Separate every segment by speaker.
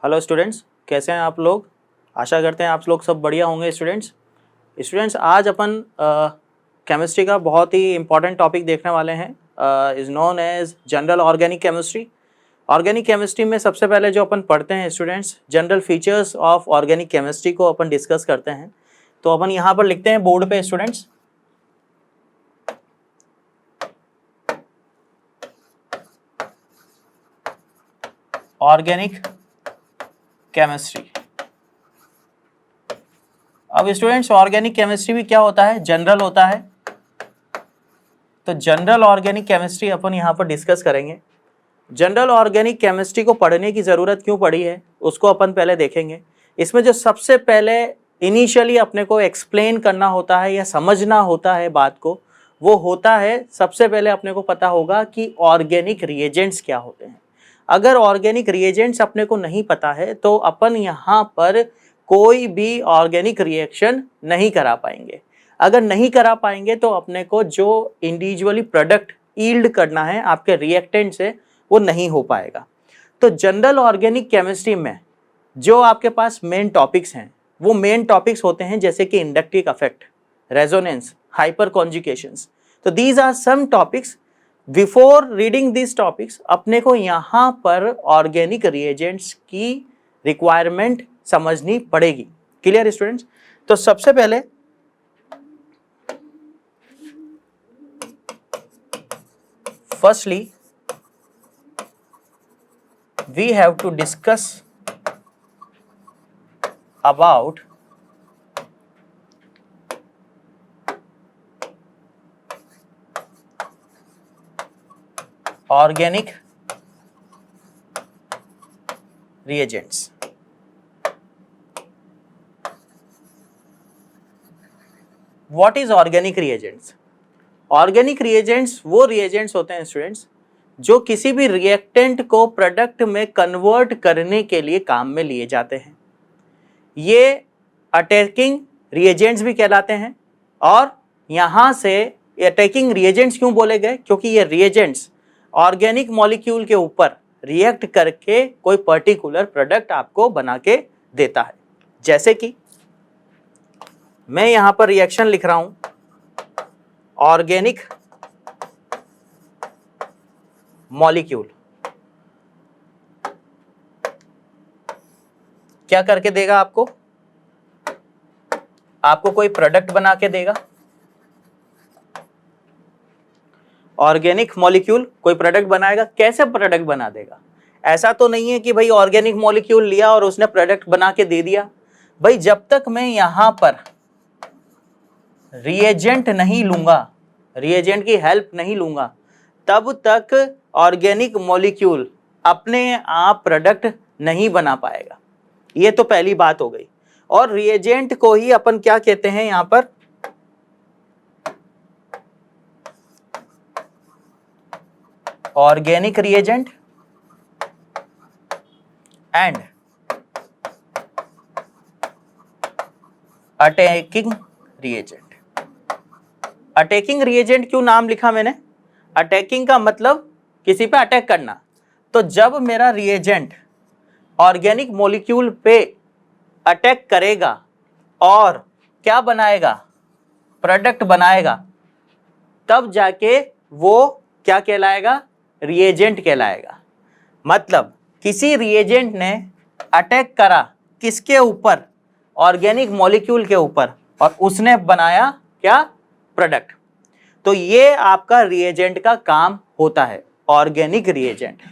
Speaker 1: Hello students, कैसे हैं आप लोग। आशा करते हैं आप लोग सब बढ़िया होंगे। स्टूडेंट्स आज अपन केमिस्ट्री का बहुत ही इम्पॉर्टेंट टॉपिक देखने वाले हैं, is known as general organic chemistry. Organic chemistry में सबसे पहले जो अपन पढ़ते हैं students, general features of organic chemistry को अपन डिस्कस करते हैं। तो अपन यहाँ पर लिखते हैं बोर्ड पे स्टूडेंट्स, ऑर्गेनिक केमिस्ट्री। अब स्टूडेंट्स ऑर्गेनिक केमिस्ट्री भी क्या होता है, जनरल होता है। तो जनरल ऑर्गेनिक केमिस्ट्री अपन यहाँ पर डिस्कस करेंगे। जनरल ऑर्गेनिक केमिस्ट्री को पढ़ने की ज़रूरत क्यों पड़ी है उसको अपन पहले देखेंगे। इसमें जो सबसे पहले इनिशियली अपने को एक्सप्लेन करना होता है या समझना होता है बात को, वो होता है सबसे पहले अपने को पता होगा कि ऑर्गेनिक रिएजेंट्स क्या होते हैं। अगर ऑर्गेनिक रिएजेंट्स अपने को नहीं पता है तो अपन यहाँ पर कोई भी ऑर्गेनिक रिएक्शन नहीं करा पाएंगे। अगर नहीं करा पाएंगे तो अपने को जो इंडिविजुअली प्रोडक्ट यील्ड करना है आपके रिएक्टेंट से, वो नहीं हो पाएगा। तो जनरल ऑर्गेनिक केमिस्ट्री में जो आपके पास मेन टॉपिक्स हैं, वो मेन टॉपिक्स होते हैं जैसे कि inductive effect, resonance, hyperconjugations. तो these are some topics. Before reading this topics अपने को यहाँ पर ऑर्गेनिक रिएजेंट्स की रिक्वायरमेंट समझनी पड़ेगी। Clear students. तो सबसे पहले firstly we have to discuss about organic reagents. What is organic reagents? Organic reagents वो रिएजेंट्स होते हैं स्टूडेंट्स जो किसी भी रिएक्टेंट को प्रोडक्ट में कन्वर्ट करने के लिए काम में लिए जाते हैं। ये अटैकिंग रिएजेंट्स भी कहलाते हैं। और यहाँ से अटैकिंग रिएजेंट्स क्यों बोले गए? क्योंकि ये रिएजेंट्स ऑर्गेनिक मॉलिक्यूल के ऊपर रिएक्ट करके कोई पर्टिकुलर प्रोडक्ट आपको बना के देता है। जैसे कि मैं यहां पर रिएक्शन लिख रहा हूं, ऑर्गेनिक मॉलिक्यूल क्या करके देगा आपको? आपको कोई प्रोडक्ट बना के देगा। ऑर्गेनिक मॉलिक्यूल कोई प्रोडक्ट बनाएगा। कैसे प्रोडक्ट बना देगा? ऐसा तो नहीं है कि भाई ऑर्गेनिक मॉलिक्यूल लिया और उसने प्रोडक्ट बना के दे दिया। भाई जब तक मैं यहां पर रिएजेंट नहीं लूंगा, रिएजेंट की हेल्प नहीं लूंगा, तब तक ऑर्गेनिक मॉलिक्यूल अपने आप प्रोडक्ट नहीं बना पाएगा। ये तो पहली बात हो गई। और रिएजेंट को ही अपन क्या कहते हैं यहां पर? Organic reagent and attacking reagent. Attacking reagent क्यों नाम लिखा मैंने? अटैकिंग का मतलब किसी पे अटैक करना। तो जब मेरा रिएजेंट ऑर्गेनिक मॉलिक्यूल पे अटैक करेगा और क्या बनाएगा? प्रोडक्ट बनाएगा, तब जाके वो क्या कहलाएगा? रिएजेंट कहलाएगा। मतलब किसी रिएजेंट ने अटैक करा किसके ऊपर? ऑर्गेनिक मॉलिक्यूल के ऊपर, और उसने बनाया क्या? प्रोडक्ट। तो ये आपका रिएजेंट का काम होता है, ऑर्गेनिक रिएजेंट।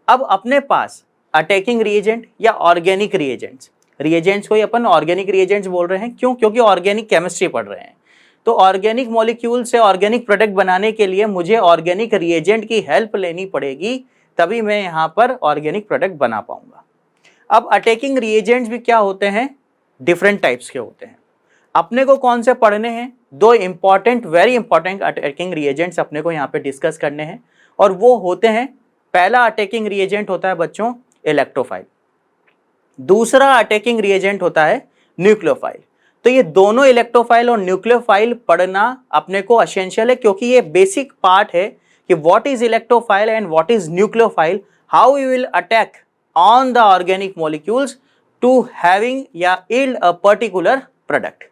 Speaker 1: अब अपने पास अटैकिंग रिएजेंट या ऑर्गेनिक रिएजेंट्स, रिएजेंट्स को ही अपन ऑर्गेनिक रिएजेंट्स बोल रहे हैं। क्यों? क्योंकि ऑर्गेनिक केमिस्ट्री पढ़ रहे हैं। तो ऑर्गेनिक मॉलिक्यूल से ऑर्गेनिक प्रोडक्ट बनाने के लिए मुझे ऑर्गेनिक रिएजेंट की हेल्प लेनी पड़ेगी, तभी मैं यहाँ पर ऑर्गेनिक प्रोडक्ट बना पाऊंगा। अब अटैकिंग रिएजेंट्स भी क्या होते हैं? डिफरेंट टाइप्स के होते हैं। अपने को कौन से पढ़ने हैं? दो important, very important attacking reagents अपने को यहाँ पे डिस्कस करने हैं। और वो होते हैं, पहला अटैकिंग रिएजेंट होता है बच्चों इलेक्ट्रोफाइल, दूसरा अटैकिंग रिएजेंट होता है न्यूक्लियोफाइल। तो ये दोनों इलेक्ट्रोफाइल और न्यूक्लियोफाइल पढ़ना अपने को एसेंशियल है, क्योंकि ये बेसिक पार्ट है कि what is electrophile and what is nucleophile, how you will attack on the organic molecules to having या yield a particular product।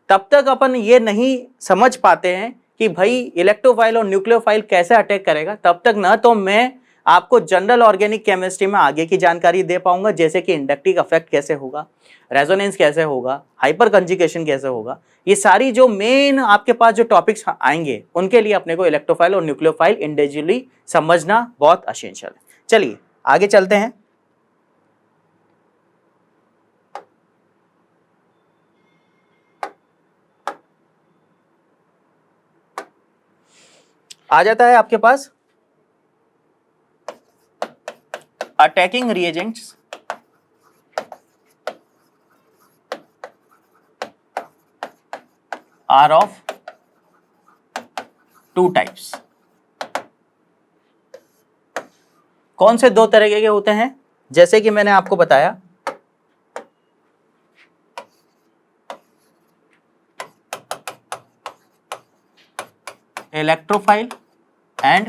Speaker 1: तब तक अपन ये नहीं समझ पाते हैं कि भाई इलेक्ट्रोफाइल और न्यूक्लियोफाइल कैसे अटैक करेगा, तब तक ना तो मैं आपको जनरल ऑर्गेनिक केमिस्ट्री में आगे की जानकारी दे पाऊंगा, जैसे कि इंडक्टिव इफेक्ट कैसे होगा, रेजोनेंस कैसे होगा, हाइपर कंजुगेशन कैसे होगा। ये सारी जो मेन आपके पास जो टॉपिक्स आएंगे उनके लिए अपने को इलेक्ट्रोफाइल और न्यूक्लियोफाइल इंडिविजुअली समझना बहुत एसेंशियल है। चलिए आगे चलते हैं। आ जाता है आपके पास attacking reagents are of two types. कौन से दो तरह के होते हैं? जैसे कि मैंने आपको बताया electrophile and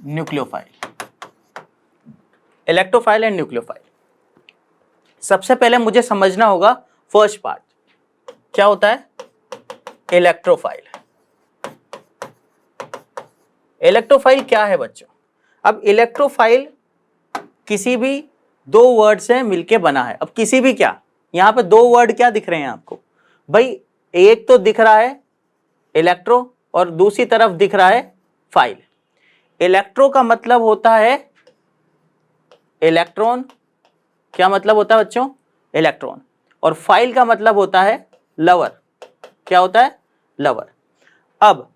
Speaker 1: nucleophile. Electrophile and nucleophile, सबसे पहले मुझे समझना होगा फर्स्ट पार्ट क्या होता है इलेक्ट्रोफाइल। इलेक्ट्रोफाइल क्या है बच्चों? अब इलेक्ट्रोफाइल किसी भी दो वर्ड से मिलके बना है। अब किसी भी क्या, यहां पे दो वर्ड क्या दिख रहे हैं आपको भाई? एक तो दिख रहा है इलेक्ट्रो और दूसरी तरफ दिख रहा है फाइल। इलेक्ट्रो का मतलब होता है इलेक्ट्रॉन। क्या मतलब होता है बच्चों? इलेक्ट्रॉन। और फाइल का मतलब होता है लवर। क्या होता है? लवर। अब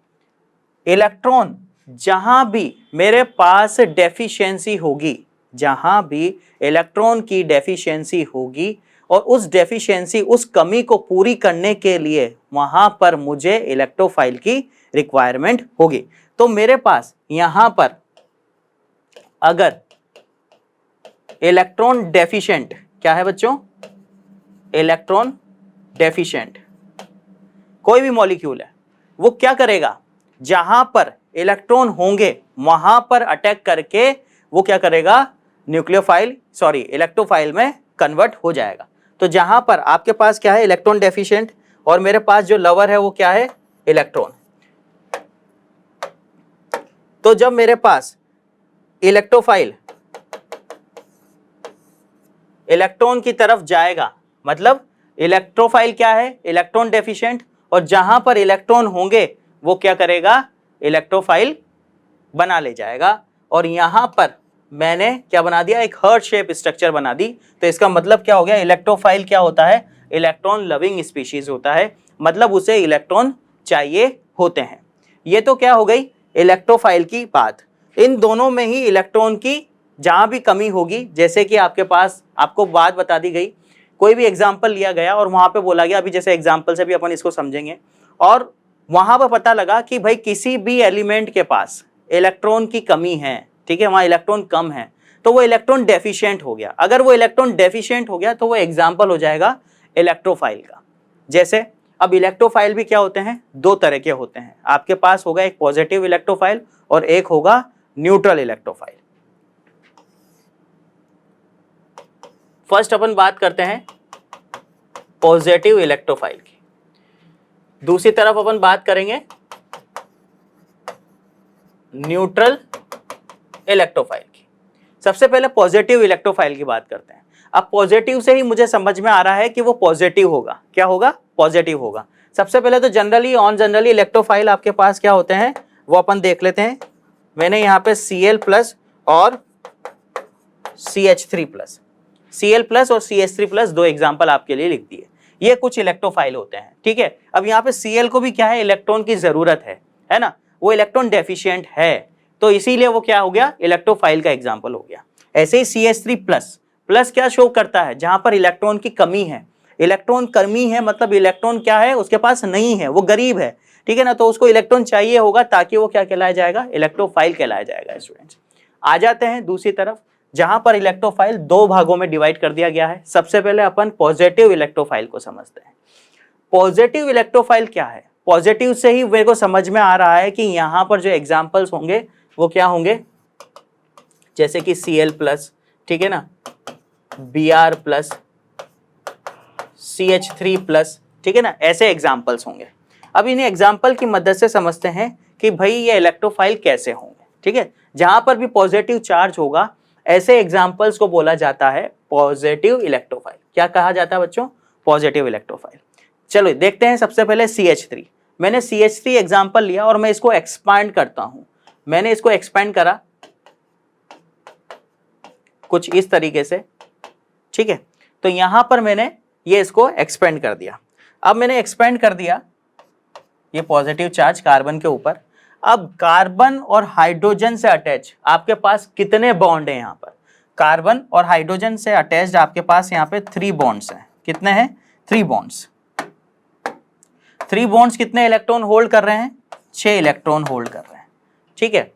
Speaker 1: इलेक्ट्रॉन जहां भी मेरे पास डेफिशिएंसी होगी, जहां भी इलेक्ट्रॉन की डेफिशिएंसी होगी और उस डेफिशिएंसी, उस कमी को पूरी करने के लिए वहां पर मुझे इलेक्ट्रोफाइल की रिक्वायरमेंट होगी। तो मेरे पास यहां पर अगर इलेक्ट्रॉन डेफिशिएंट, क्या है बच्चों? इलेक्ट्रॉन डेफिशिएंट कोई भी मॉलिक्यूल है, वो क्या करेगा? जहां पर इलेक्ट्रॉन होंगे वहां पर अटैक करके वो क्या करेगा? इलेक्ट्रोफाइल में कन्वर्ट हो जाएगा। तो जहां पर आपके पास क्या है? इलेक्ट्रॉन डेफिशिएंट, और मेरे पास जो लवर है वो क्या है? इलेक्ट्रॉन। तो जब मेरे पास इलेक्ट्रोफाइल इलेक्ट्रॉन की तरफ जाएगा, मतलब इलेक्ट्रोफाइल क्या है? इलेक्ट्रॉन डेफिशिएंट, और जहां पर इलेक्ट्रॉन होंगे वो क्या करेगा? इलेक्ट्रोफाइल बना ले जाएगा। और यहां पर मैंने क्या बना दिया? एक हार्ट शेप स्ट्रक्चर बना दी। तो इसका मतलब क्या हो गया? इलेक्ट्रोफाइल क्या होता है? इलेक्ट्रॉन लविंग स्पीशीज होता है, मतलब उसे इलेक्ट्रॉन चाहिए होते हैं। ये तो क्या हो गई इलेक्ट्रोफाइल की बात। इन दोनों में ही इलेक्ट्रॉन की जहां भी कमी होगी, जैसे कि आपके पास आपको बात बता दी गई, कोई भी एग्जाम्पल लिया गया और वहां पे बोला गया, अभी जैसे एग्जाम्पल से भी अपन इसको समझेंगे, और वहां पर पता लगा कि भाई किसी भी एलिमेंट के पास इलेक्ट्रॉन की कमी है, ठीक है, वहां इलेक्ट्रॉन कम है, तो वो इलेक्ट्रॉन डेफिशिएंट हो गया। अगर वो इलेक्ट्रॉन डेफिशिएंट हो गया तो वो एग्जाम्पल हो जाएगा इलेक्ट्रोफाइल का। जैसे अब इलेक्ट्रोफाइल भी क्या होते हैं? दो तरह के होते हैं। आपके पास होगा एक पॉजिटिव इलेक्ट्रोफाइल और एक होगा न्यूट्रल इलेक्ट्रोफाइल। फर्स्ट अपन बात करते हैं पॉजिटिव इलेक्ट्रोफाइल की, दूसरी तरफ अपन बात करेंगे न्यूट्रल इलेक्ट्रोफाइल की। सबसे पहले पॉजिटिव इलेक्ट्रोफाइल की बात करते हैं। अब पॉजिटिव से ही मुझे समझ में आ रहा है कि वो पॉजिटिव होगा। क्या होगा? पॉजिटिव होगा। सबसे पहले तो जनरली इलेक्ट्रोफाइल आपके पास क्या होते हैं वो अपन देख लेते हैं। मैंने यहाँ पे Cl+ और CH3+, Cl+ और CH3+ दो एग्जाम्पल आपके लिए लिख दिए। ये कुछ इलेक्ट्रोफाइल होते हैं, ठीक है। अब यहाँ पे Cl को भी क्या है? इलेक्ट्रॉन की जरूरत है ना, वो इलेक्ट्रॉन डेफिशिएंट है, तो इसीलिए वो क्या हो गया? इलेक्ट्रोफाइल का एग्जाम्पल हो गया। ऐसे ही CH3+ क्या शो करता है? जहां पर इलेक्ट्रॉन की कमी है। इलेक्ट्रॉन कमी है मतलब इलेक्ट्रॉन क्या है? उसके पास नहीं है, वो गरीब है, ठीक है ना, तो उसको इलेक्ट्रॉन चाहिए होगा ताकि वो क्या कहलाया जाएगा? इलेक्ट्रोफाइल कहलाया जाएगा। स्टूडेंट्स आ जाते हैं दूसरी तरफ, जहां पर इलेक्ट्रोफाइल दो भागों में डिवाइड कर दिया गया है। सबसे पहले अपन पॉजिटिव इलेक्ट्रोफाइल को समझते हैं। पॉजिटिव इलेक्ट्रोफाइल क्या है? पॉजिटिव से ही मेरे को समझ में आ रहा है कि यहां पर जो एग्जाम्पल्स होंगे वो क्या होंगे? जैसे कि Cl प्लस, ठीक है ना, Br प्लस, CH3 प्लस, ठीक है ना, ऐसे एग्जाम्पल्स होंगे। अब इन्हें एग्जाम्पल की मदद से समझते हैं कि भाई ये इलेक्ट्रोफाइल कैसे होंगे, ठीक है। जहां पर भी पॉजिटिव चार्ज होगा ऐसे एग्जाम्पल्स को बोला जाता है पॉजिटिव इलेक्ट्रोफाइल। क्या कहा जाता है बच्चों? Positive electrophile. चलो देखते हैं सबसे पहले CH3। मैंने CH3 एग्जाम्पल लिया और मैं इसको एक्सपांड करता हूं। मैंने इसको एक्सपेंड करा कुछ इस तरीके से, ठीक है। तो यहां पर मैंने ये इसको एक्सपेंड कर दिया। अब मैंने एक्सपेंड कर दिया ये पॉजिटिव चार्ज कार्बन के ऊपर। अब कार्बन और हाइड्रोजन से अटैच आपके पास कितने बॉन्ड हैं? यहां पर कार्बन और हाइड्रोजन से अटैच्ड आपके पास यहां पे 3 बॉन्ड्स हैं। कितने हैं? 3 बॉन्ड्स। 3 बॉन्ड्स कितने इलेक्ट्रॉन होल्ड कर रहे हैं? 6 इलेक्ट्रॉन होल्ड कर रहे हैं, ठीक है।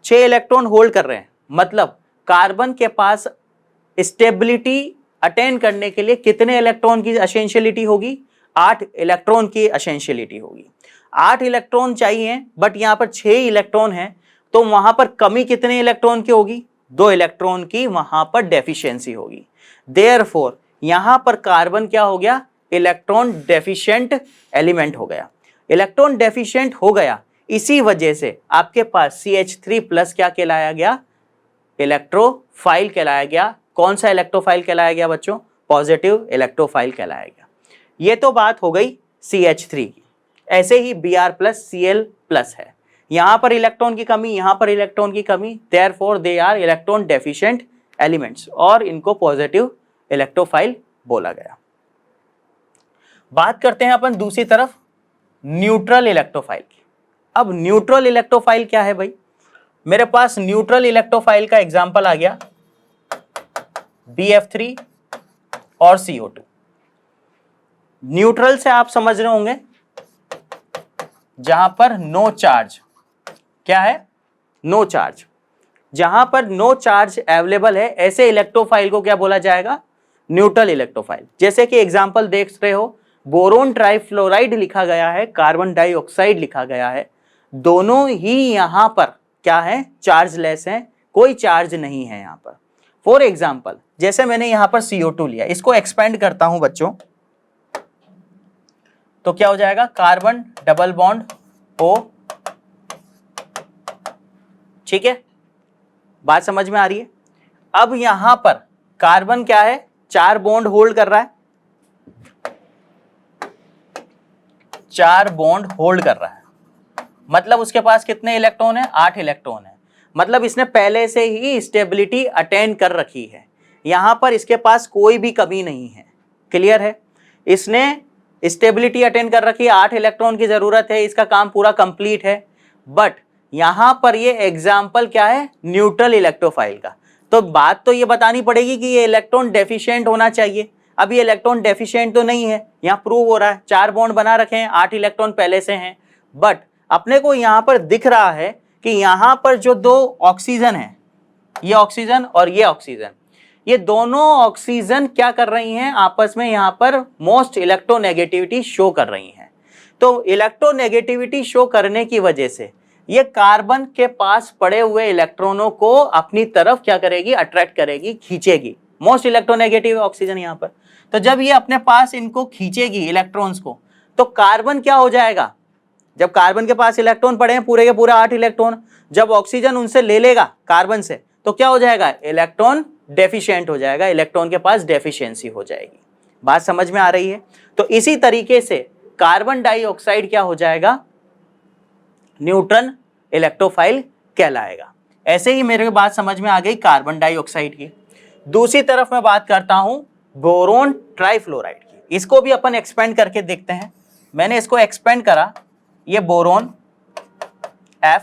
Speaker 1: 6 इलेक्ट्रॉन होल्ड कर रहे हैं, मतलब कार्बन के पास स्टेबिलिटी अटेन करने के लिए कितने इलेक्ट्रॉन की एसेंशियलिटी होगी? 8 इलेक्ट्रॉन की एसेंशियलिटी होगी। 8 इलेक्ट्रॉन चाहिए, बट यहां पर 6 इलेक्ट्रॉन है, तो वहां पर कमी कितने इलेक्ट्रॉन की होगी? 2 इलेक्ट्रॉन की वहां पर डेफिशिएंसी होगी। देयरफॉर यहां पर कार्बन क्या हो गया? इलेक्ट्रॉन डेफिशिएंट एलिमेंट हो गया। इलेक्ट्रॉन डेफिशिएंट हो गया, इसी वजह से आपके पास CH3 प्लस क्या कहलाया गया? इलेक्ट्रोफाइल कहलाया गया। कौन सा इलेक्ट्रोफाइल कहलाया गया बच्चों? पॉजिटिव इलेक्ट्रोफाइल कहलाया गया। ये तो बात हो गई CH3 की। ऐसे ही Br प्लस Cl प्लस है, यहां पर इलेक्ट्रॉन की कमी, यहां पर इलेक्ट्रॉन की कमी, therefore they are electron deficient elements, और इनको पॉजिटिव इलेक्ट्रोफाइल बोला गया। बात करते हैं अपन दूसरी तरफ न्यूट्रल इलेक्ट्रोफाइल की। अब न्यूट्रल इलेक्ट्रोफाइल क्या है भाई? मेरे पास न्यूट्रल इलेक्ट्रोफाइल का एग्जांपल आ गया BF3 और CO2। न्यूट्रल से आप समझ रहे होंगे जहां पर नो चार्ज, क्या है? No charge. जहां पर नो चार्ज अवेलेबल है, ऐसे इलेक्ट्रोफाइल को क्या बोला जाएगा? Neutral electrophile. जैसे कि एग्जांपल देख रहे हो, बोरोन ट्राइफ्लोराइड लिखा गया है, कार्बन डाइऑक्साइड लिखा गया है, दोनों ही यहां पर क्या है? चार्जलेस है, कोई चार्ज नहीं है यहां पर। फॉर एग्जाम्पल जैसे मैंने यहां पर CO2 लिया, इसको एक्सपेंड करता हूं बच्चों, तो क्या हो जाएगा? कार्बन डबल बॉन्ड O, ठीक है, बात समझ में आ रही है? अब यहां पर कार्बन क्या है? 4 बॉन्ड होल्ड कर रहा है, 4 बॉन्ड होल्ड कर रहा है, मतलब उसके पास कितने इलेक्ट्रॉन है? 8 इलेक्ट्रॉन है। मतलब इसने पहले से ही स्टेबिलिटी अटेन कर रखी है, यहां पर इसके पास कोई भी कमी नहीं है। क्लियर है? इसने स्टेबिलिटी अटेन कर रखी है, 8 इलेक्ट्रॉन की जरूरत है, इसका काम पूरा कंप्लीट है। बट यहां पर ये एग्जाम्पल क्या है? न्यूट्रल इलेक्ट्रोफाइल का। तो बात तो ये बतानी पड़ेगी कि ये इलेक्ट्रॉन डेफिशिएंट होना चाहिए। अब ये इलेक्ट्रॉन डेफिशिएंट तो नहीं है, यहां प्रूव हो रहा है, 4 बॉन्ड बना रखे हैं, 8 इलेक्ट्रॉन पहले से हैं। बट अपने को यहां पर दिख रहा है कि यहां पर जो 2 ऑक्सीजन है, ये ऑक्सीजन और ये ऑक्सीजन, ये दोनों ऑक्सीजन क्या कर रही हैं? आपस में यहां पर मोस्ट इलेक्ट्रोनेगेटिविटी शो कर रही हैं। तो इलेक्ट्रोनेगेटिविटी शो करने की वजह से ये कार्बन के पास पड़े हुए इलेक्ट्रॉनों को अपनी तरफ क्या करेगी? अट्रैक्ट करेगी, खींचेगी। मोस्ट इलेक्ट्रोनेगेटिव ऑक्सीजन यहां पर। तो जब ये अपने पास इनको खींचेगी इलेक्ट्रॉन्स को, तो कार्बन क्या हो जाएगा? जब कार्बन के पास इलेक्ट्रॉन पड़े हैं पूरे के पूरे 8 इलेक्ट्रॉन, जब ऑक्सीजन उनसे ले लेगा कार्बन से, तो क्या हो जाएगा? इलेक्ट्रॉन डेफिशिएंट हो जाएगा, इलेक्ट्रॉन के पास डेफिशिएंसी हो जाएगी। बात समझ में आ रही है? तो इसी तरीके से कार्बन डाइऑक्साइड क्या हो जाएगा? न्यूट्रल इलेक्ट्रोफाइल कहलाएगा। ऐसे ही मेरे को बात समझ में आ गई कार्बन डाइऑक्साइड की। दूसरी तरफ मैं बात करता हूं बोरोन ट्राइफ्लोराइड की। इसको भी अपन एक्सपेंड करके देखते हैं। मैंने इसको एक्सपेंड करा, ये बोरोन F,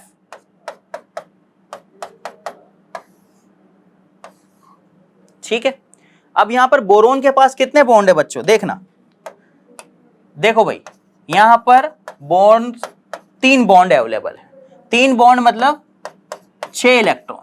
Speaker 1: ठीक है। अब यहां पर बोरोन के पास कितने बॉन्ड है बच्चों? देखना, देखो भाई, यहां पर बॉन्ड 3 बॉन्ड अवेलेबल है। 3 बॉन्ड मतलब 6 इलेक्ट्रॉन।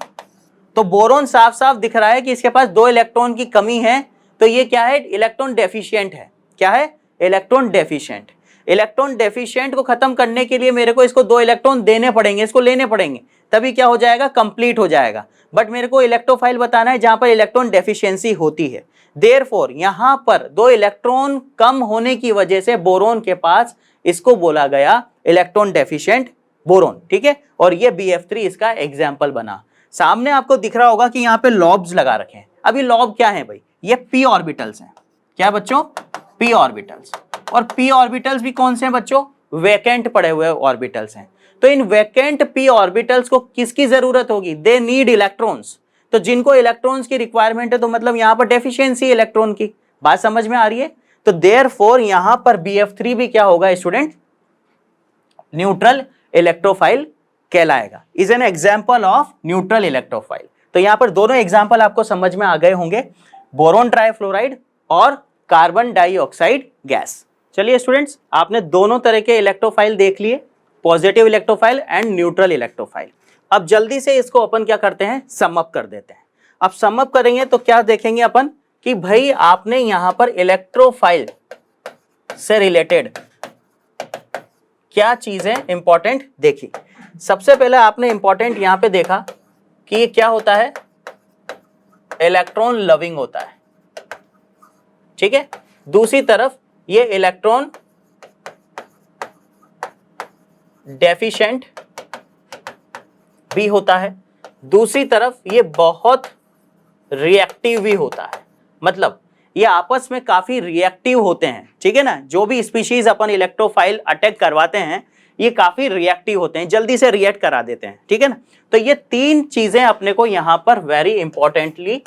Speaker 1: तो बोरोन साफ साफ दिख रहा है कि इसके पास 2 इलेक्ट्रॉन की कमी है, तो ये क्या है? इलेक्ट्रॉन डेफिशिएंट है। क्या है? Electron deficient. इलेक्ट्रॉन डेफिशिएंट को खत्म करने के लिए मेरे को इसको 2 इलेक्ट्रॉन देने पड़ेंगे, इसको लेने पड़ेंगे, तभी क्या हो जाएगा, कंप्लीट हो जाएगा। बट मेरे को इलेक्ट्रोफाइल बताना है जहां पर इलेक्ट्रॉन डेफिशिएंसी होती है। देयरफॉर यहां पर 2 इलेक्ट्रॉन कम होने की वजह से बोरोन के पास, इसको बोला गया इलेक्ट्रॉन डेफिशिएंट बोरोन, ठीक है। और ये BF3 इसका एग्जाम्पल बना। सामने आपको दिख रहा होगा कि यहाँ पे लॉब्स लगा रखे हैं। अभी लॉब क्या है भाई, ये p ऑर्बिटल्स हैं। क्या बच्चों, p ऑर्बिटल्स। और p ऑर्बिटल्स भी कौन से हैं बच्चों, वैकेंट पड़े हुए ऑर्बिटल्स हैं। तो इन वैकेंट p ऑर्बिटल्स को किसकी जरूरत होगी, दे नीड इलेक्ट्रॉन्स। तो जिनको इलेक्ट्रॉन्स की रिक्वायरमेंट है, तो मतलब यहां पर डेफिशिएंसी इलेक्ट्रॉन की, बात समझ में आ रही है। तो देयरफॉर यहां पर BF3 भी क्या होगा स्टूडेंट, न्यूट्रल इलेक्ट्रोफाइल कहलाएगा। Is an example of neutral electrophile. तो यहां पर दोनों एग्जाम्पल आपको समझ में आ गए होंगे, बोरोन ट्राइफ्लोराइड और कार्बन डाइऑक्साइड गैस। चलिए स्टूडेंट्स, आपने दोनों तरह के इलेक्ट्रोफाइल देख लिए, positive electrophile and neutral electrophile. अब जल्दी से इसको अपन क्या करते हैं, सम अप कर देते हैं। अब सम अप करेंगे तो क्या देखेंगे अपन कि भाई आपने यहां पर इलेक्ट्रोफाइल से रिलेटेड क्या चीजें इंपॉर्टेंट देखी। सबसे पहले आपने इंपॉर्टेंट यहां पे देखा कि ये क्या होता है, इलेक्ट्रॉन लविंग होता है, ठीक है। दूसरी तरफ ये इलेक्ट्रॉन डेफिशिएंट भी होता है। दूसरी तरफ ये बहुत रिएक्टिव भी होता है, मतलब ये आपस में काफी रिएक्टिव होते हैं, ठीक है ना। जो भी स्पीशीज अपन इलेक्ट्रोफाइल अटैक करवाते हैं, ये काफी रिएक्टिव होते हैं, जल्दी से रिएक्ट करा देते हैं, ठीक है ना। तो ये 3 चीजें अपने को यहां पर वेरी इंपॉर्टेंटली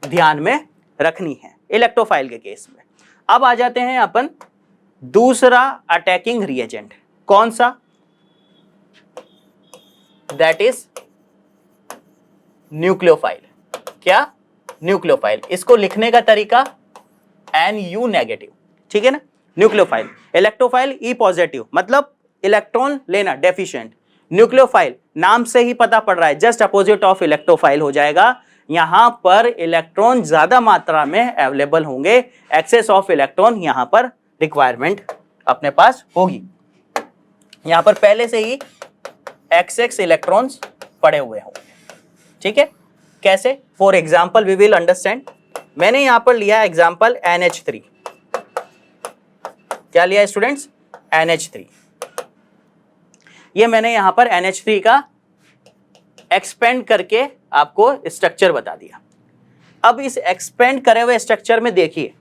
Speaker 1: ध्यान में रखनी है इलेक्ट्रोफाइल के केस में। अब आ जाते हैं अपन दूसरा अटैकिंग रिएजेंट, कौन सा, दैट इज न्यूक्लियोफाइल। क्या, न्यूक्लियोफाइल। इसको लिखने का तरीका NU नेगेटिव, ठीक है ना। न्यूक्लियोफाइल, इलेक्ट्रोफाइल E पॉजिटिव, मतलब इलेक्ट्रॉन लेना डेफिशिएंट। न्यूक्लियोफाइल नाम से ही पता पड़ रहा है, जस्ट अपोजिट ऑफ इलेक्ट्रोफाइल हो जाएगा। यहां पर इलेक्ट्रॉन ज्यादा मात्रा में अवेलेबल होंगे, एक्सेस ऑफ इलेक्ट्रॉन यहां पर रिक्वायरमेंट अपने पास होगी। यहां पर पहले से ही XX इलेक्ट्रॉन्स पड़े हुए होंगे, ठीक है। कैसे, for example we will understand. मैंने यहां पर लिया एग्जाम्पल NH3। क्या लिया स्टूडेंट्स, NH3। ये मैंने यहां पर NH3 का एक्सपेंड करके आपको स्ट्रक्चर बता दिया। अब इस एक्सपेंड करे हुए स्ट्रक्चर में देखिए,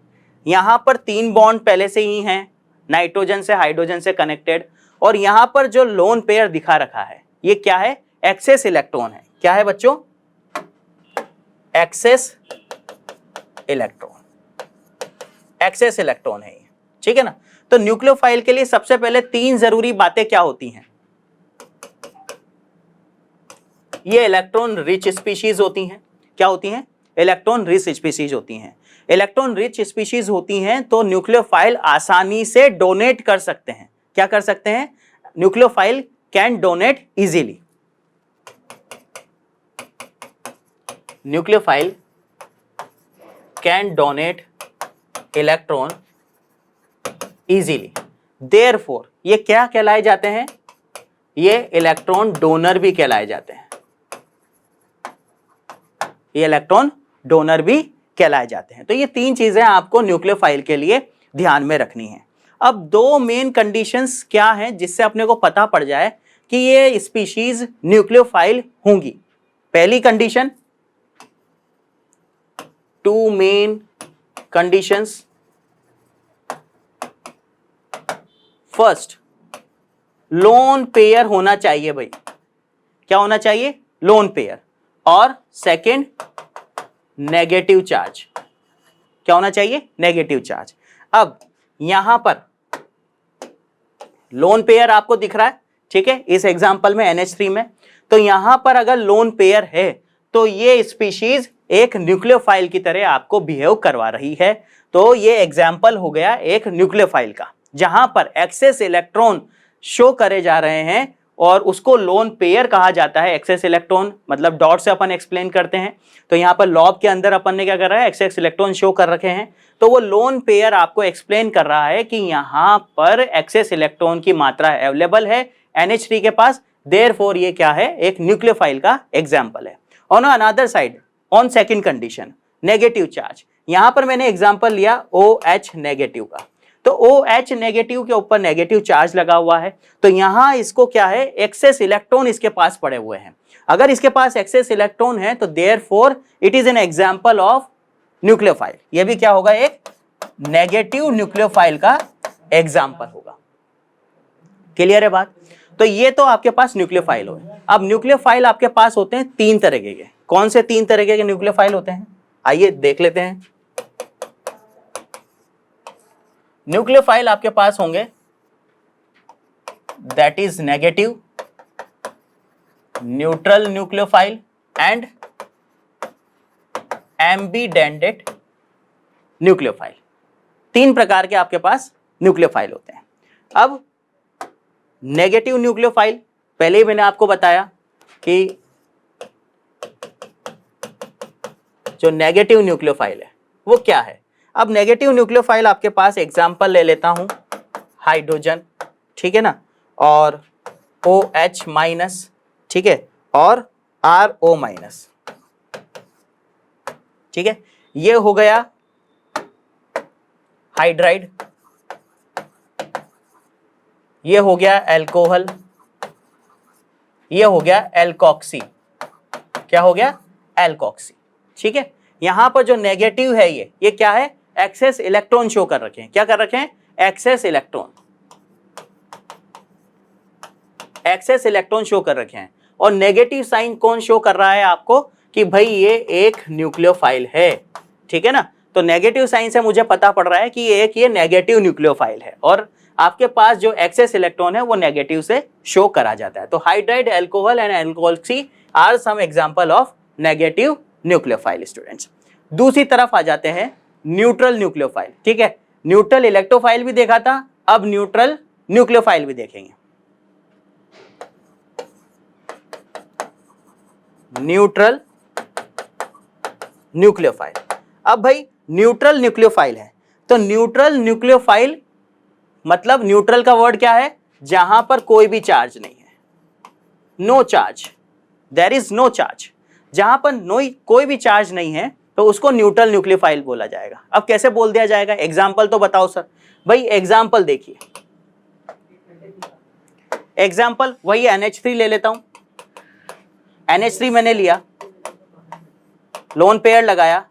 Speaker 1: यहां पर 3 बॉन्ड पहले से ही हैं, नाइट्रोजन से हाइड्रोजन से कनेक्टेड। और यहां पर जो लोन पेयर दिखा रखा है, ये क्या है, एक्सेस इलेक्ट्रॉन है। क्या है बच्चों, एक्सेस इलेक्ट्रॉन, एक्सेस इलेक्ट्रॉन है ये, ठीक है ना। तो न्यूक्लियोफाइल के लिए सबसे पहले 3 जरूरी बातें क्या होती हैं, ये इलेक्ट्रॉन रिच स्पीशीज होती हैं। क्या होती हैं, इलेक्ट्रॉन रिच स्पीशीज होती हैं। इलेक्ट्रॉन रिच स्पीशीज होती हैं तो न्यूक्लियोफाइल आसानी से डोनेट कर सकते हैं। क्या कर सकते हैं, nucleophile can donate easily. Nucleophile can donate electron easily, therefore ये क्या कहलाए जाते हैं, ये इलेक्ट्रॉन डोनर भी कहलाए जाते हैं। ये इलेक्ट्रॉन डोनर भी कहलाए जाते हैं। तो ये 3 चीजें आपको न्यूक्लियोफाइल के लिए ध्यान में रखनी है। अब 2 मेन कंडीशंस क्या हैं जिससे अपने को पता पड़ जाए कि ये स्पीशीज न्यूक्लियोफाइल होंगी। पहली condition, 2 main conditions. First, lone pair होना चाहिए भाई। क्या होना चाहिए, लोन पेयर। और सेकंड, नेगेटिव चार्ज। क्या होना चाहिए, नेगेटिव चार्ज। अब यहां पर लोन पेयर आपको दिख रहा है, ठीक है, इस एग्जांपल में NH3 में। तो यहां पर अगर लोन पेयर है तो ये स्पीशीज एक न्यूक्लियोफाइल की तरह आपको बिहेव करवा रही है। तो ये एग्जांपल हो गया एक न्यूक्लियोफाइल का, जहां पर एक्सेस इलेक्ट्रॉन शो करे जा रहे हैं और उसको लोन पेयर कहा जाता है। एक्सेस इलेक्ट्रॉन मतलब डॉट से अपन एक्सप्लेन करते हैं। तो यहां पर लॉब के अंदर अपन ने क्या कर रहा है, एक्सेस इलेक्ट्रॉन शो कर रखे हैं। तो वो लोन पेयर आपको एक्सप्लेन कर रहा है कि यहां पर एक्सेस इलेक्ट्रॉन की मात्रा अवेलेबल है NH3 के पास, देयरफॉर ये क्या है, एक न्यूक्लियोफाइल का एग्जाम्पल है। On another side, on second condition, negative charge, यहां पर मैंने एग्जांपल लिया OH नेगेटिव का, तो OH नेगेटिव के ऊपर नेगेटिव चार्ज लगा हुआ है, तो यहां इसको क्या है, एक्सेस इलेक्ट्रॉन इसके पास पड़े हुए हैं। अगर इसके पास एक्सेस इलेक्ट्रॉन है तो therefore it is an example of nucleophile, ये भी क्या होगा, एक नेगेटिव न्यूक्लियोफाइल का एग्जांपल होगा। क्लियर है बात? तो ये तो आपके पास न्यूक्लियोफाइल हो। अब न्यूक्लियोफाइल आपके पास होते हैं 3 तरह के। कौन से 3 तरह के न्यूक्लियोफाइल होते हैं, आइए देख लेते हैं। न्यूक्लियोफाइल आपके पास होंगे that is negative, neutral nucleophile and ambidentate nucleophile. 3 प्रकार के आपके पास न्यूक्लियोफाइल होते हैं। अब नेगेटिव न्यूक्लियोफाइल, पहले ही मैंने आपको बताया कि जो नेगेटिव न्यूक्लियोफाइल है वो क्या है। अब नेगेटिव न्यूक्लियोफाइल आपके पास एग्जांपल ले लेता हूं, हाइड्रोजन, ठीक है ना, और OH माइनस, ठीक है, और RO माइनस, ठीक है, ये हो गया हाइड्राइड, ये हो गया एल्कोहल, ये हो गया एल्कोक्सी, क्या हो गया, एल्कोक्सी, ठीक है। यहां पर जो नेगेटिव है ये क्या है, एक्सेस इलेक्ट्रॉन शो कर रखे हैं, क्या कर रखे हैं, excess electron, excess electron show कर रखे हैं। और नेगेटिव साइन कौन शो कर रहा है आपको, कि भाई ये एक न्यूक्लियोफाइल है, ठीक है ना। तो नेगेटिव साइन से मुझे पता पड़ रहा है कि ये नेगेटिव न्यूक्लियोफाइल है, और आपके पास जो एक्सेस इलेक्ट्रॉन है वो नेगेटिव से शो करा जाता है। तो hydride, alcohol and alkoxy are some example of negative nucleophile. Students, दूसरी तरफ आ जाते हैं न्यूट्रल न्यूक्लियोफाइल, ठीक है। न्यूट्रल इलेक्ट्रोफाइल भी देखा था, अब न्यूट्रल न्यूक्लियोफाइल भी देखेंगे। न्यूट्रल न्यूक्लियोफाइल, अब भाई न्यूट्रल न्यूक्लियोफाइल है, तो न्यूट्रल न्यूक्लियोफाइल मतलब न्यूट्रल का वर्ड क्या है, जहां पर कोई भी चार्ज नहीं है, no charge, there is no charge, जहां पर कोई भी चार्ज नहीं है तो उसको न्यूट्रल न्यूक्लियोफाइल बोला जाएगा। अब कैसे बोल दिया जाएगा, एग्जाम्पल तो बताओ सर। भाई एग्जाम्पल देखिए, एग्जाम्पल वही NH3 ले लेता हूं, NH3 मैंने लिया, लोन पेयर लगाया,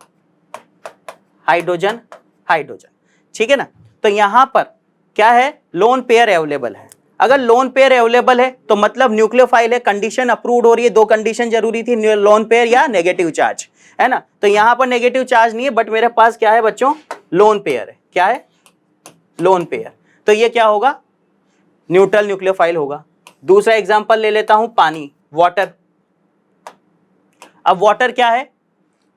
Speaker 1: हाइड्रोजन हाइड्रोजन, ठीक है ना। तो यहां पर क्या है, लोन पेयर अवेलेबल है। अगर लोन पेयर अवेलेबल है तो मतलब न्यूक्लियोफाइल है, कंडीशन अप्रूव्ड हो रही है। 2 कंडीशन जरूरी थी, लोन पेयर या नेगेटिव चार्ज, है ना। तो यहां पर नेगेटिव चार्ज नहीं है, बट मेरे पास क्या है बच्चों, लोन पेयर है। क्या है, लोन पेयर, तो ये क्या होगा, न्यूट्रल न्यूक्लियोफाइल होगा। दूसरा एग्जांपल ले लेता हूं, पानी, वाटर। अब वाटर क्या है,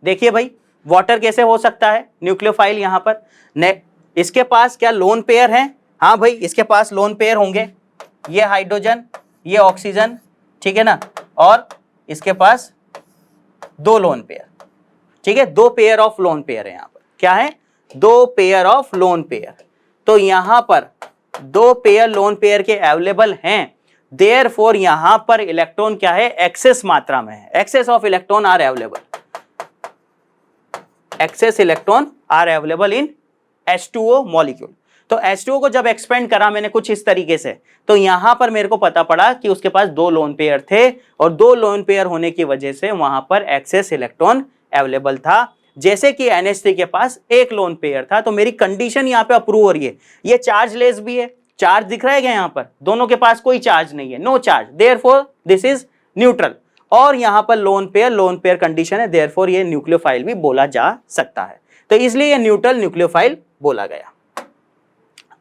Speaker 1: देखिए भाई वाटर कैसे हो सकता है न्यूक्लियोफाइल, यहां पर इसके पास क्या लोन पेयर है, हाँ भाई इसके पास लोन पेयर होंगे, ये हाइड्रोजन, ये ऑक्सीजन, ठीक है ना, और इसके पास 2 लोन पेयर, ठीक है, 2 पेयर ऑफ लोन पेयर है। यहां पर क्या है, 2 पेयर ऑफ लोन पेयर। तो यहां पर 2 पेयर लोन पेयर के अवेलेबल हैं, देयरफॉर यहां पर इलेक्ट्रॉन क्या है, एक्सेस मात्रा में है, excess of electron are available, excess electron are available in H2O molecule. तो H2O को जब एक्सपेंड करा मैंने कुछ इस तरीके से, तो यहां पर मेरे को पता पड़ा कि उसके पास 2 लोन पेयर थे, और 2 लोन पेयर होने की वजह से वहां पर एक्सेस इलेक्ट्रॉन अवेलेबल था। जैसे कि NH3 के पास 1 लोन पेयर था, तो मेरी कंडीशन यहाँ पे अप्रूव हो रही है। ये चार्जलेस भी है, चार्ज दिख रहा है क्या यहाँ पर, दोनों के पास कोई चार्ज नहीं है, no charge, therefore this is neutral. और यहाँ पर लोन पेयर कंडीशन है, देयरफॉर ये न्यूक्लियोफाइल भी बोला जा सकता है। तो इसलिए ये न्यूट्रल न्यूक्लियोफाइल बोला गया।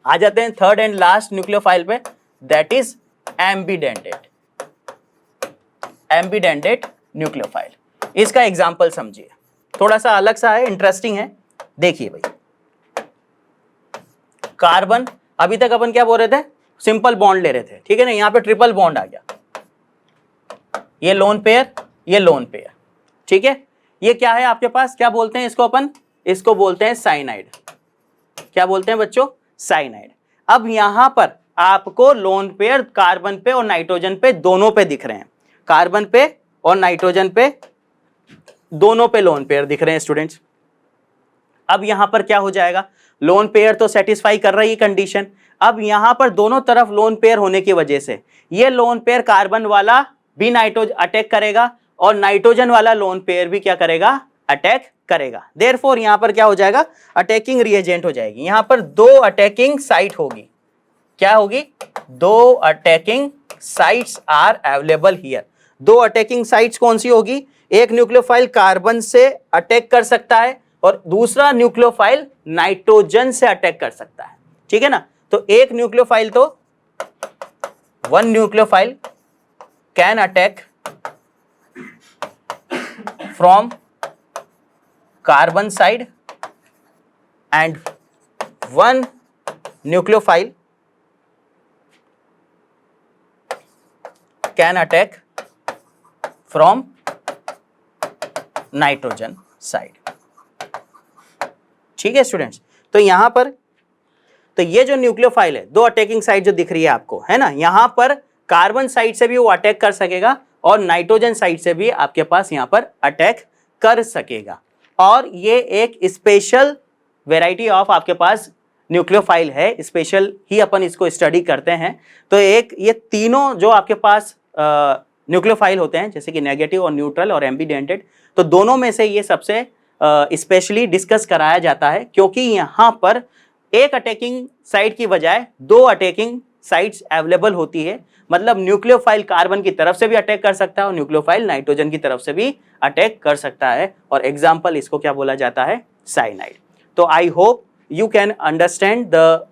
Speaker 1: आ जाते हैं थर्ड एंड लास्ट न्यूक्लियोफाइल पे, that is ambidentate, ambidentate nucleophile. इसका एग्जांपल समझिए, थोड़ा सा अलग सा है, इंटरेस्टिंग है। देखिए भाई, कार्बन, अभी तक अपन क्या बोल रहे थे, सिंपल बॉन्ड ले रहे थे, ठीक है ना, यहां पे ट्रिपल बॉन्ड आ गया, ये लोन पेयर, ये लोन पेयर, ठीक है। ये क्या है आपके पास, क्या बोलते हैं इसको अपन, इसको बोलते हैं साइनाइड। क्या बोलते हैं बच्चों, साइनाइड। अब यहां पर आपको लोन पेयर कार्बन पे और नाइट्रोजन पे दोनों पे दिख रहे हैं, कार्बन पे और नाइट्रोजन पे दोनों पे लोन पेयर दिख रहे हैं स्टूडेंट्स। अब यहां पर क्या हो जाएगा, लोन पेयर तो सेटिस्फाई कर रही है कंडीशन, अब यहां पर दोनों तरफ लोन पेयर होने की वजह से ये लोन पेयर कार्बन वाला भी नाइट्रोजन अटैक करेगा और नाइट्रोजन वाला लोन पेयर भी क्या करेगा, अटैक करेगा। देयरफॉर यहां पर क्या हो जाएगा, अटैकिंग रिएजेंट हो जाएगी। यहां पर दो अटैकिंग साइट होगी, क्या होगी, दो attacking sites are available here. दो अटैकिंग साइट्स कौन सी होगी, एक न्यूक्लियोफाइल कार्बन से अटैक कर सकता है और दूसरा न्यूक्लियोफाइल नाइट्रोजन से अटैक कर सकता है, ठीक है ना। तो एक न्यूक्लियोफाइल तो one nucleophile can attack from carbon side and one nucleophile can attack from nitrogen side, ठीक है स्टूडेंट्स। तो यहां पर तो ये जो न्यूक्लियोफाइल है, दो अटैकिंग साइड जो दिख रही है आपको, है ना, यहां पर कार्बन साइड से भी वो अटैक कर सकेगा और नाइट्रोजन साइड से भी आपके पास यहां पर अटैक कर सकेगा। और ये एक स्पेशल वेराइटी ऑफ आपके पास न्यूक्लियोफाइल है, स्पेशल ही अपन इसको स्टडी करते हैं। तो एक ये तीनों जो आपके पास न्यूक्लियोफाइल होते हैं, जैसे कि नेगेटिव और न्यूट्रल और एम्बिडेंटेड, तो दोनों में से ये सबसे स्पेशली डिस्कस कराया जाता है, क्योंकि यहाँ पर एक अटैकिंग साइड की बजाय दो अटैकिंग साइट्स अवेलेबल होती है। मतलब न्यूक्लियोफाइल कार्बन की तरफ से भी अटैक कर सकता है और न्यूक्लियोफाइल नाइट्रोजन की तरफ से भी अटैक कर सकता है, और एग्जाम्पल इसको क्या बोला जाता है, साइनाइड। तो I hope you can understand the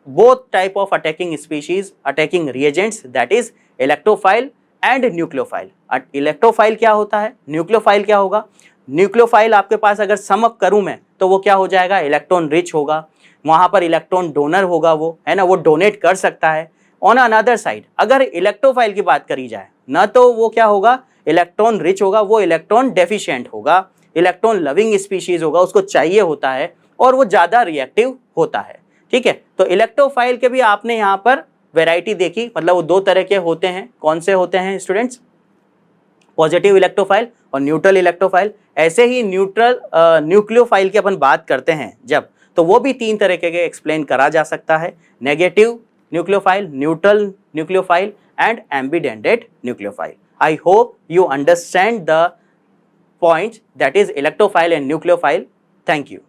Speaker 1: both type of attacking species, attacking reagents, that is electrophile and nucleophile. Electrophile क्या होता है, न्यूक्लियोफाइल क्या होगा, न्यूक्लियोफाइल आपके पास अगर सम अप करूं मैं तो वो क्या हो जाएगा, इलेक्ट्रॉन रिच होगा, वहां पर इलेक्ट्रॉन डोनर होगा, वो है ना, वो डोनेट कर सकता है। ऑन अनदर साइड अगर इलेक्ट्रोफाइल की बात करी जाए ना, तो वो क्या होगा, इलेक्ट्रॉन रिच होगा, वो इलेक्ट्रॉन डेफिशिएंट होगा, इलेक्ट्रॉन लविंग स्पीशीज होगा, उसको चाहिए होता है और वो ज्यादा रिएक्टिव होता है, ठीक है। तो इलेक्ट्रोफाइल के भी आपने यहाँ पर वैरायटी देखी, मतलब वो दो तरह के होते हैं, कौन से होते हैं स्टूडेंट्स, पॉजिटिव इलेक्ट्रोफाइल और न्यूट्रल इलेक्ट्रोफाइल। ऐसे ही न्यूक्लियोफाइल की अपन बात करते हैं जब, तो वो भी तीन तरह के एक्सप्लेन करा जा सकता है, negative nucleophile, neutral nucleophile and ambidentate nucleophile. I hope you understand the point, that is electrophile and nucleophile. Thank you.